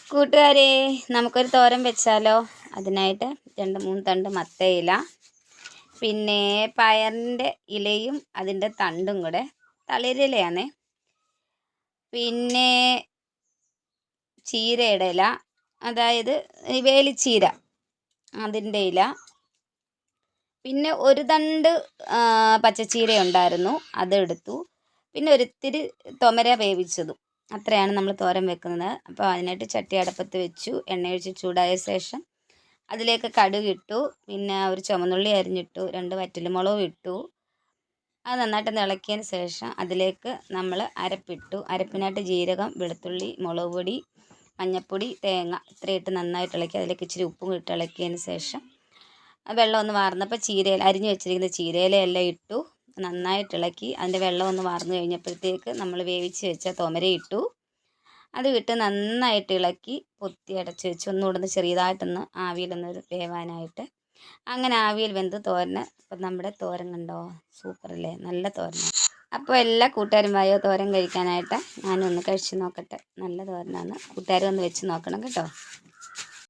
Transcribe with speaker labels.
Speaker 1: കൂട്ടുകാരെ, നമുക്കൊരു തോരൻ വെച്ചാലോ? അതിനായിട്ട് 2-3 തണ്ട് മത്തയില, പിന്നെ പയറിൻ്റെ ഇലയും അതിൻ്റെ തണ്ടും കൂടെ, തളിരിലയാണേ. പിന്നെ ചീരയുടെ ഇല, അതായത് വേലിച്ചീര, അതിൻ്റെ ഇല, പിന്നെ ഒരു തണ്ട് പച്ചച്ചീര ഉണ്ടായിരുന്നു, അതെടുത്തു. പിന്നെ ഒരിത്തിരി തൊമര വേവിച്ചതും. അത്രയാണ് നമ്മൾ തോരൻ വെക്കുന്നത്. അപ്പോൾ അതിനായിട്ട് ചട്ടി അടുപ്പത്ത് വെച്ചു. എണ്ണയൊഴിച്ച് ചൂടായ ശേഷം അതിലേക്ക് കടുക് ഇട്ടു. പിന്നെ ഒരു ചുവന്നുള്ളി അരിഞ്ഞിട്ടു, 2 വറ്റൽമുളകും ഇട്ടു. അത് നന്നായിട്ട് ഇളക്കിയതിന് ശേഷം അതിലേക്ക് നമ്മൾ അരപ്പിട്ടു. അരപ്പിനായിട്ട് ജീരകം, വെളുത്തുള്ളി, മുളക് പൊടി, മഞ്ഞൾപ്പൊടി, തേങ്ങ ഇത്രയും ഇട്ട് നന്നായിട്ട് ഇളക്കി. അതിലേക്ക് ഇച്ചിരി ഉപ്പും ഇട്ട് ഇളക്കിയതിന് ശേഷം വെള്ളം ഒന്ന് വാർന്നപ്പോൾ അരിഞ്ഞു വെച്ചിരിക്കുന്ന ചീരയിലെല്ലാം ഇട്ടു. നന്നായിട്ട് ഇളക്കി. അതിൻ്റെ വെള്ളം ഒന്ന് വാർന്നു കഴിഞ്ഞപ്പോഴത്തേക്ക് നമ്മൾ വേവിച്ച് വെച്ച തൊമര ഇട്ടു. അത് ഇട്ട് നന്നായിട്ട് ഇളക്കി പൊത്തി അടച്ച് വെച്ച് ഒന്നുകൂടെ ഒന്ന് ചെറിയതായിട്ടൊന്ന് ആവിയിലൊന്ന് വേവാനായിട്ട്. അങ്ങനെ ആവിയിൽ വെന്ത് തോരന്. അപ്പം നമ്മുടെ തോരൻ കണ്ടോ, സൂപ്പറല്ലേ, നല്ല തോരനാണ്. അപ്പോൾ എല്ലാ കൂട്ടുകാരും വായോ തോരൻ കഴിക്കാനായിട്ട്. ഞാനൊന്ന് കഴിച്ച് നോക്കട്ടെ. നല്ല തോരനാണ്, കൂട്ടുകാരും ഒന്ന് വെച്ച് നോക്കണം കേട്ടോ.